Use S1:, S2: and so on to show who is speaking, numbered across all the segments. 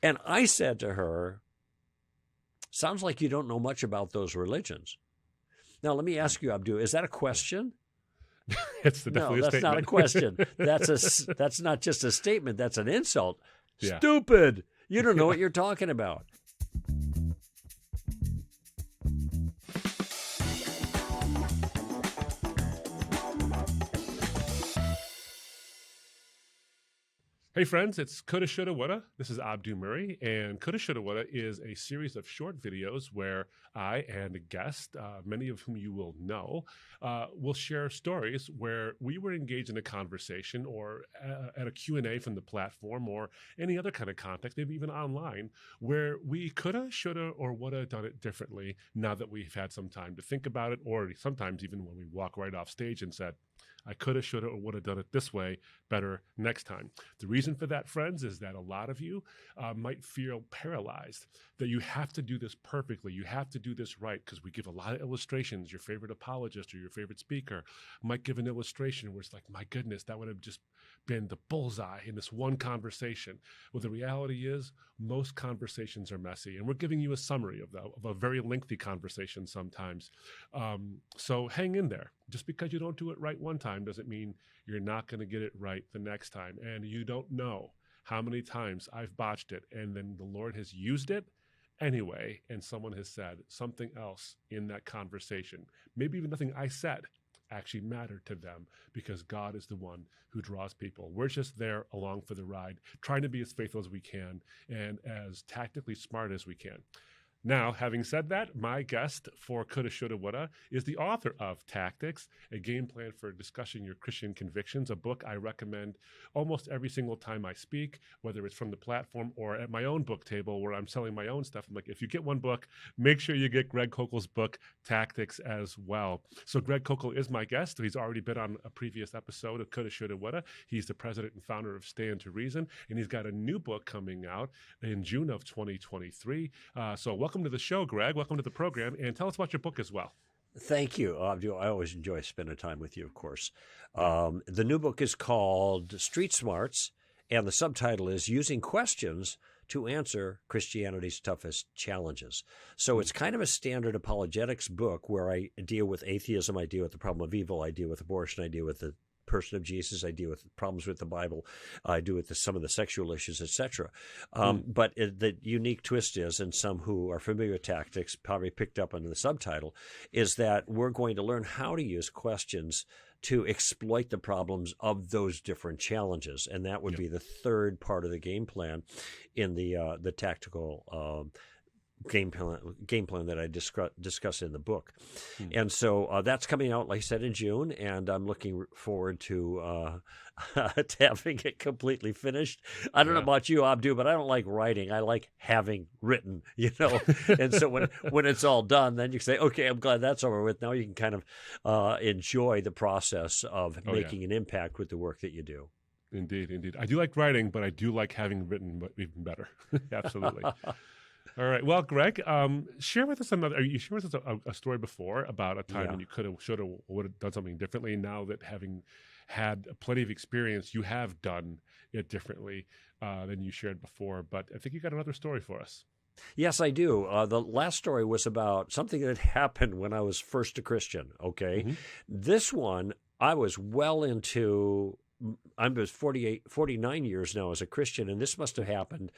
S1: And I said to her, sounds like you don't know much about those religions. Now, let me ask you, Abdu, is that a question?
S2: It's
S1: No,
S2: definitely a
S1: that's not a
S2: statement.
S1: question. That's not just a statement. That's an insult.
S2: Yeah.
S1: Stupid. You don't know what you're talking about.
S2: Hey friends, it's Coulda, Shoulda, Woulda. This is Abdu Murray, and Coulda, Shoulda, Woulda is a series of short videos where I and a guest, many of whom you will know, will share stories where we were engaged in a conversation or at a Q&A from the platform or any other kind of context, maybe even online, where we coulda, shoulda, or woulda done it differently now that we've had some time to think about it, or sometimes even when we walk right off stage and said, I coulda, shoulda, or woulda done it this way better next time. The reason for that, friends, is that a lot of you might feel paralyzed, that you have to do this perfectly. You have to do this right, because we give a lot of illustrations. Your favorite apologist or your favorite speaker might give an illustration where it's like, my goodness, that would have just been the bullseye in this one conversation. Well, the reality is most conversations are messy, and we're giving you a summary of a very lengthy conversation sometimes. So hang in there. Just because you don't do it right one time doesn't mean you're not going to get it right the next time. And you don't know how many times I've botched it, and then the Lord has used it anyway, and someone has said something else in that conversation. Maybe even nothing I said actually mattered to them, because God is the one who draws people. We're just there along for the ride, trying to be as faithful as we can and as tactically smart as we can. Now, having said that, my guest for Coulda, Shoulda, Woulda is the author of Tactics, a game plan for discussing your Christian convictions, a book I recommend almost every single time I speak, whether it's from the platform or at my own book table where I'm selling my own stuff. I'm like, if you get one book, make sure you get Greg Koukl's book, Tactics, as well. So Greg Koukl is my guest. He's already been on a previous episode of Coulda, Shoulda, Woulda. He's the president and founder of Stand to Reason, and he's got a new book coming out in June of 2023. So welcome to the show, Greg. Welcome to the program, and tell us about your book as well.
S1: Thank you, Abdu. I always enjoy spending time with you, of course. The new book is called Street Smarts, and the subtitle is Using Questions to Answer Christianity's Toughest Challenges. So it's kind of a standard apologetics book where I deal with atheism, I deal with the problem of evil, I deal with abortion, I deal with the person of Jesus, I deal with problems with the Bible, I deal with some of the sexual issues, etc. But the unique twist is, and some who are familiar with Tactics probably picked up on the subtitle, is that we're going to learn how to use questions to exploit the problems of those different challenges, and that would be the third part of the game plan in the tactical game plan that I discuss in the book. And so that's coming out, like I said, in June, and I'm looking forward to having it completely finished. I don't know about you, Abdu, but I don't like writing. I like having written, and so when it's all done, then you say, okay, I'm glad that's over with. Now you can kind of enjoy the process of making an impact with the work that you do.
S2: Indeed. I do like writing, but I do like having written even better. Absolutely. All right. Well, Greg, share with us you shared with us a story before about a time when you could have, should have, would have done something differently. Now that having had plenty of experience, you have done it differently than you shared before. But I think you got another story for us.
S1: Yes, I do. The last story was about something that happened when I was first a Christian. Okay. This one, I was well into, I'm 49 years now as a Christian, and this must have happened,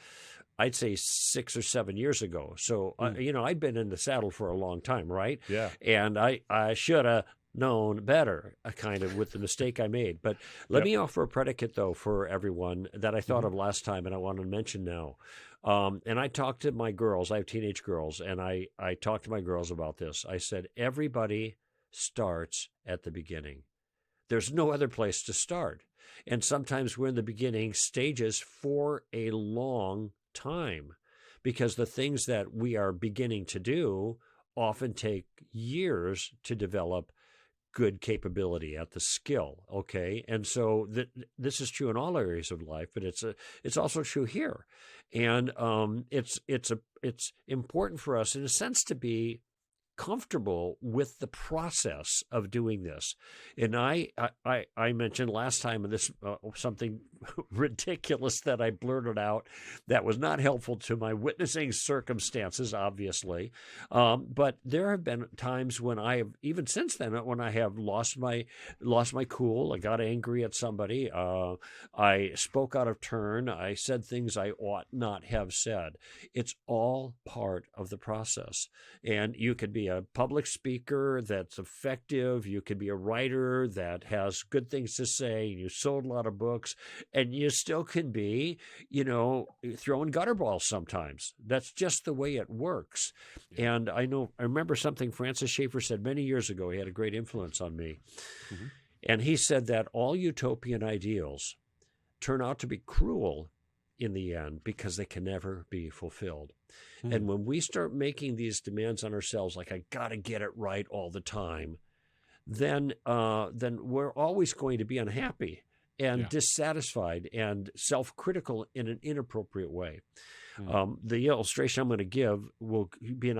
S1: I'd say 6 or 7 years ago. So, I'd been in the saddle for a long time, right?
S2: Yeah.
S1: And I should have known better, kind of, with the mistake I made. But let me offer a predicate, though, for everyone that I thought of last time and I want to mention now. And I talked to my girls. I have teenage girls, and I talked to my girls about this. I said, everybody starts at the beginning. There's no other place to start. And sometimes we're in the beginning stages for a long time, because the things that we are beginning to do often take years to develop good capability at the skill. Okay. And so this is true in all areas of life, but it's also true here. And it's important for us in a sense to be comfortable with the process of doing this. And I mentioned last time, and this something ridiculous that I blurted out. That was not helpful to my witnessing circumstances, obviously. But there have been times when I have, even since then, when I have lost my cool. I got angry at somebody. I spoke out of turn. I said things I ought not have said. It's all part of the process. And you could be a public speaker that's effective. You could be a writer that has good things to say. You sold a lot of books. And you still can be, throwing gutter balls sometimes. That's just the way it works. Yeah. And I remember something Francis Schaeffer said many years ago. He had a great influence on me. Mm-hmm. And he said that all utopian ideals turn out to be cruel in the end because they can never be fulfilled. Mm-hmm. And when we start making these demands on ourselves, like I got to get it right all the time, then we're always going to be unhappy and dissatisfied and self-critical in an inappropriate way. Mm. The illustration I'm going to give will be an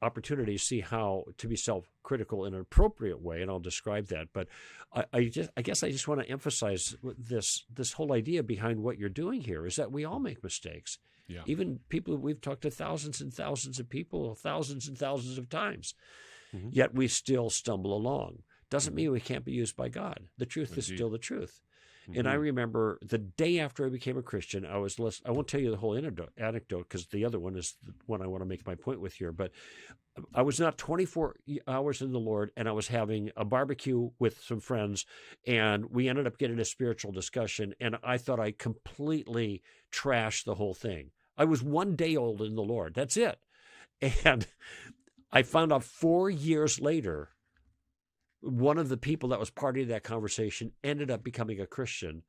S1: opportunity to see how to be self-critical in an appropriate way, and I'll describe that. But I guess I just want to emphasize this whole idea behind what you're doing here is that we all make mistakes. Yeah. Even people, we've talked to thousands and thousands of people, thousands and thousands of times, mm-hmm. yet we still stumble along. Doesn't mean we can't be used by God. The truth is still the truth. Mm-hmm. And I remember the day after I became a Christian, I won't tell you the whole anecdote because the other one is the one I want to make my point with here, but I was not 24 hours in the Lord, and I was having a barbecue with some friends, and we ended up getting a spiritual discussion, and I thought I completely trashed the whole thing. I was 1 day old in the Lord. That's it. And I found out 4 years later, one of the people that was part of that conversation ended up becoming a Christian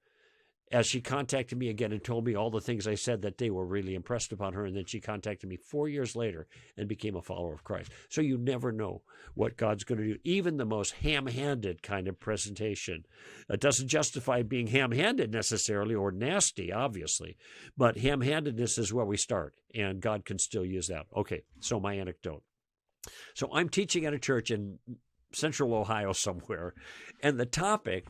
S1: as she contacted me again and told me all the things I said that day were really impressed upon her. And then she contacted me 4 years later and became a follower of Christ. So you never know what God's going to do. Even the most ham-handed kind of presentation. It doesn't justify being ham-handed necessarily or nasty, obviously. But ham-handedness is where we start. And God can still use that. Okay, so my anecdote. So I'm teaching at a church in Central Ohio somewhere, and the topic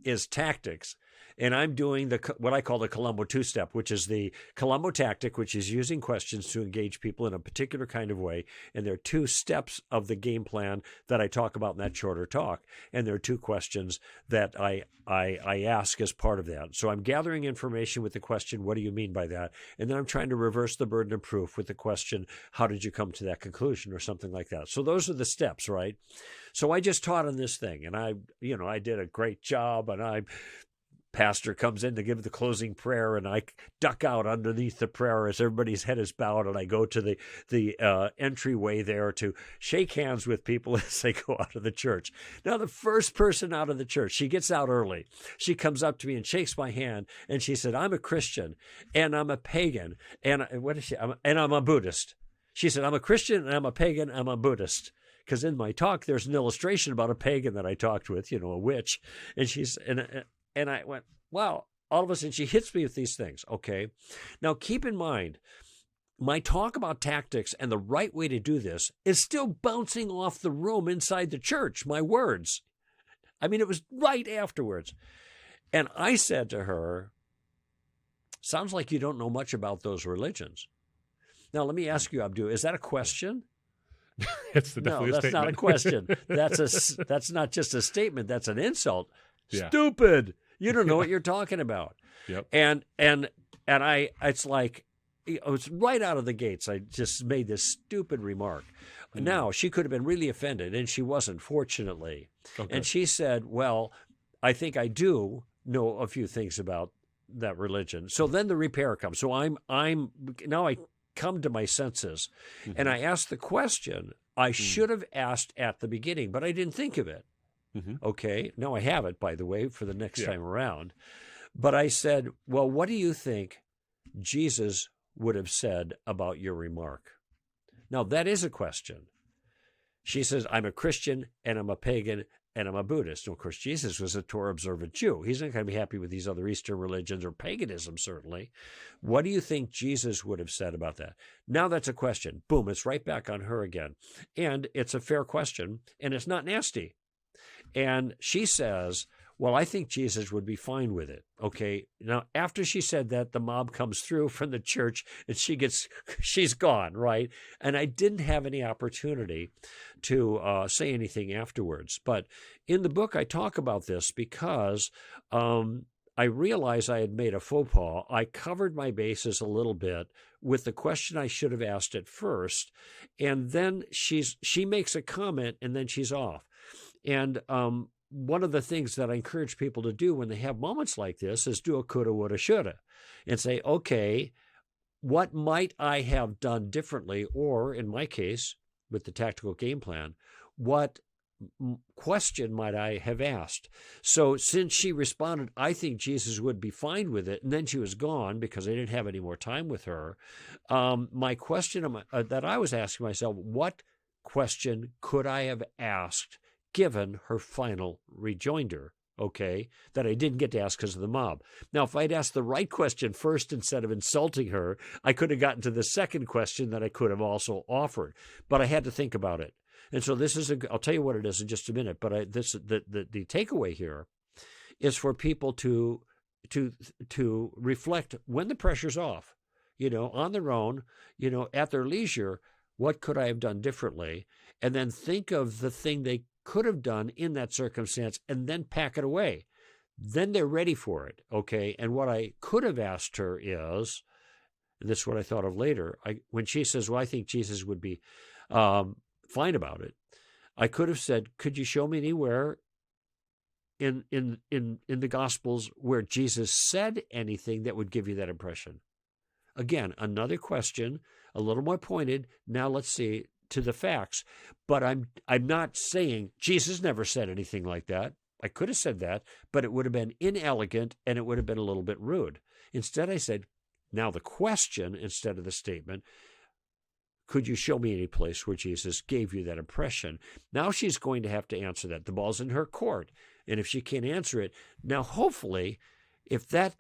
S1: is tactics. And I'm doing what I call the Columbo two-step, which is the Columbo tactic, which is using questions to engage people in a particular kind of way. And there are 2 steps of the game plan that I talk about in that shorter talk. And there are 2 questions that I ask as part of that. So I'm gathering information with the question, what do you mean by that? And then I'm trying to reverse the burden of proof with the question, how did you come to that conclusion, or something like that. So those are the steps, right? So I just taught on this thing, and I did a great job, and pastor comes in to give the closing prayer, and I duck out underneath the prayer as everybody's head is bowed, and I go to the entryway there to shake hands with people as they go out of the church. Now, the first person out of the church, she gets out early. She comes up to me and shakes my hand, and she said, I'm a Christian, and I'm a pagan, and I'm a Buddhist. She said, I'm a Christian, and I'm a pagan, I'm a Buddhist. Because in my talk, there's an illustration about a pagan that I talked with, a witch. And I went, wow, all of a sudden she hits me with these things. Okay. Now keep in mind, my talk about tactics and the right way to do this is still bouncing off the room inside the church, my words. I mean, it was right afterwards. And I said to her, sounds like you don't know much about those religions. Now, let me ask you, Abdu, is that a question?
S2: It's definitely
S1: a statement. No, that's not a question. That's not just a statement. That's an insult.
S2: Yeah.
S1: Stupid. You don't know what you're talking about.
S2: Yep.
S1: And it's like, it was right out of the gates. I just made this stupid remark. Mm. Now, she could have been really offended, and she wasn't, fortunately. Okay. And she said, well, I think I do know a few things about that religion. So then the repair comes. So now I come to my senses, mm-hmm. and I asked the question I should have asked at the beginning, but I didn't think of it. Mm-hmm. Okay. Now I have it, by the way, for the next time around. But I said, well, what do you think Jesus would have said about your remark? Now, that is a question. She says, I'm a Christian, and I'm a pagan, and I'm a Buddhist. And of course, Jesus was a Torah-observant Jew. He's not going to be happy with these other Eastern religions or paganism, certainly. What do you think Jesus would have said about that? Now that's a question. Boom, it's right back on her again. And it's a fair question, and it's not nasty. And she says, well, I think Jesus would be fine with it. Okay. Now, after she said that, the mob comes through from the church and she's gone, right? And I didn't have any opportunity to say anything afterwards. But in the book, I talk about this because I realized I had made a faux pas. I covered my bases a little bit with the question I should have asked at first. And then she makes a comment and then she's off. And one of the things that I encourage people to do when they have moments like this is do a coulda, woulda, shoulda and say, okay, what might I have done differently? Or in my case, with the tactical game plan, what question might I have asked? So since she responded, I think Jesus would be fine with it, and then she was gone because I didn't have any more time with her, my question that I was asking myself, what question could I have asked given her final rejoinder, okay, that I didn't get to ask because of the mob? Now, if I'd asked the right question first instead of insulting her, I could have gotten to the second question that I could have also offered, but I had to think about it. And so this is I'll tell you what it is in just a minute, but the takeaway here is for people to reflect when the pressure's off, on their own, at their leisure, what could I have done differently? And then think of the thing they could have done in that circumstance and then pack it away. Then they're ready for it, okay? And what I could have asked her is, and this is what I thought of later, when she says, well, I think Jesus would be fine about it, I could have said, could you show me anywhere in the Gospels where Jesus said anything that would give you that impression? Again, another question, a little more pointed. Now let's see to the facts. But I'm not saying Jesus never said anything like that. I could have said that, but it would have been inelegant and it would have been a little bit rude. Instead, I said, now the question instead of the statement, could you show me any place where Jesus gave you that impression? Now she's going to have to answer that. The ball's in her court. And if she can't answer it, now hopefully, if that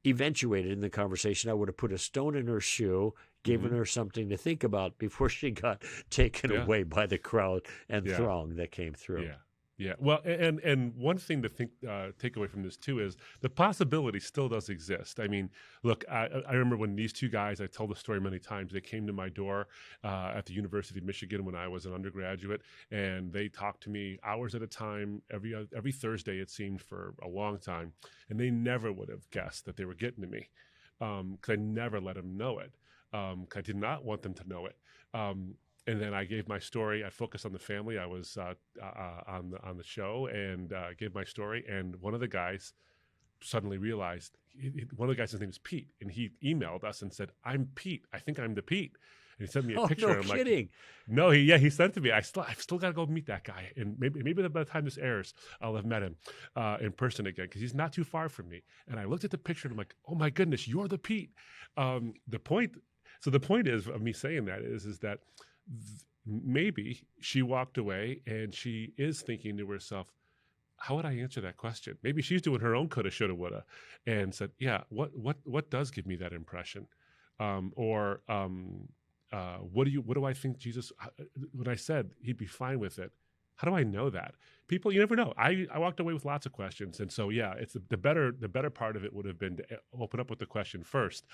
S1: eventuated in the conversation, I would have put a stone in her shoe, given her something to think about before she got taken away by the crowd and throng that came through.
S2: Yeah. Yeah, well, and one thing to take away from this too is the possibility still does exist. I mean, look, I remember when these two guys, I tell the story many times, they came to my door at the University of Michigan when I was an undergraduate, and they talked to me hours at a time, every Thursday it seemed for a long time, and they never would have guessed that they were getting to me because I never let them know it. I did not want them to know it. And then I gave my story. I focused on the family. I was on the show and gave my story. And one of the guys suddenly realized, one of the guys, his name is Pete, and he emailed us and said, "I'm Pete. I think I'm the Pete." And he sent me a picture.
S1: No
S2: and I'm
S1: kidding.
S2: Like, no, he sent it to me. I've still got to go meet that guy. And maybe by the time this airs, I'll have met him in person again because he's not too far from me. And I looked at the picture and I'm like, oh my goodness, you're the Pete. The point is of me saying that is that maybe she walked away and she is thinking to herself, how would I answer that question? Maybe she's doing her own coulda, shoulda, woulda, and said, yeah, what does give me that impression? What do I think Jesus, when I said he'd be fine with it, how do I know that? People, you never know. I walked away with lots of questions. And so, yeah, it's the better part of it would have been to open up with the question first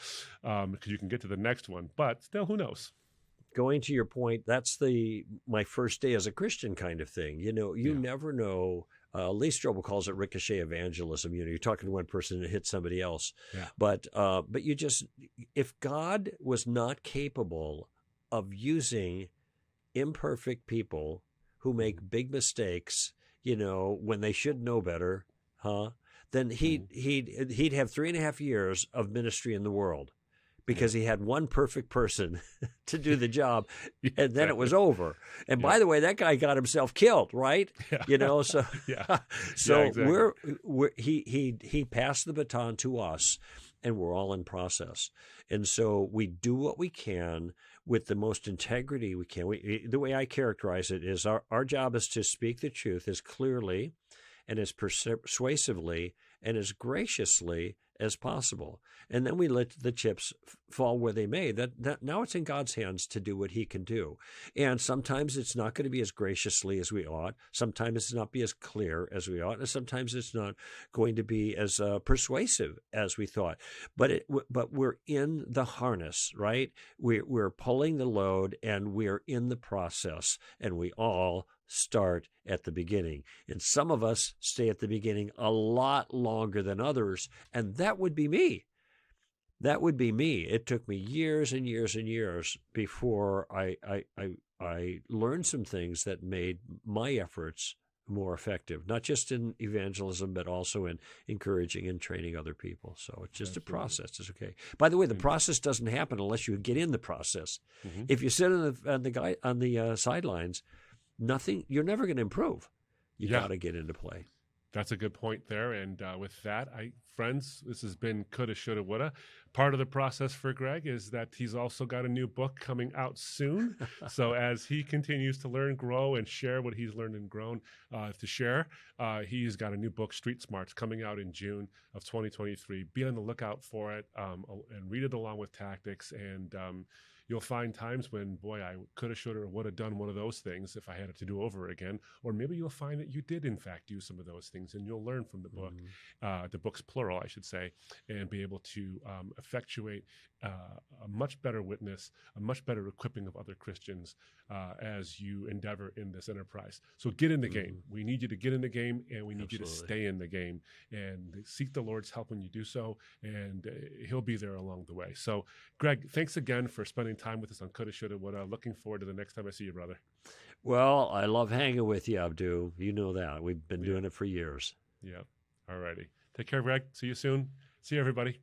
S2: because you can get to the next one. But still, who knows?
S1: Going to your point, that's my first day as a Christian kind of thing. You never know. Lee Strobel calls it ricochet evangelism. You're talking to one person and it hits somebody else.
S2: Yeah.
S1: But if God was not capable of using imperfect people who make big mistakes, when they should know better, then he'd have 3.5 years of ministry in the world. Because he had one perfect person to do the job, and then it was over. And by the way, that guy got himself killed, right?
S2: Yeah.
S1: So
S2: exactly.
S1: he passed the baton to us, and we're all in process. And so we do what we can with the most integrity we can. The way I characterize it is our job is to speak the truth as clearly and as persuasively and as graciously as possible. And then we let the chips fall where they may. That now it's in God's hands to do what he can do. And sometimes it's not going to be as graciously as we ought. Sometimes it's not be as clear as we ought. And sometimes it's not going to be as persuasive as we thought. But we're in the harness, right? We're pulling the load, and we're in the process, and we all start at the beginning. And some of us stay at the beginning a lot longer than others, and that would be me. That would be me. It took me years and years and years before I learned some things that made my efforts more effective, not just in evangelism, but also in encouraging and training other people. So it's just
S2: Absolutely.
S1: a process. It's okay. By the way, the process doesn't happen unless you get in the process.
S2: Mm-hmm.
S1: If you sit on the sidelines, nothing. You're never going to improve. You got to get into play.
S2: That's a good point there. And with that, friends, this has been Coulda, Shoulda, Woulda. Part of the process for Greg is that he's also got a new book coming out soon. So as he continues to learn, grow, and share what he's learned and grown to share, he's got a new book, Street Smarts, coming out in June of 2023. Be on the lookout for it and read it along with tactics. And you'll find times when, boy, I coulda, shoulda, or woulda done one of those things if I had it to do over again. Or maybe you'll find that you did, in fact, do some of those things, and you'll learn from the book, the book's plural, I should say, and be able to effectuate a much better witness, a much better equipping of other Christians as you endeavor in this enterprise. So get in the game. We need you to get in the game, and we need you to stay in the game and seek the Lord's help when you do so, and he'll be there along the way. So, Greg, thanks again for spending time with us on Coulda, Shoulda, Woulda. Looking forward to the next time I see you, brother.
S1: Well, I love hanging with you, Abdu. You know that. We've been doing it for years.
S2: Yeah. All righty. Take care, Greg. See you soon. See you, everybody.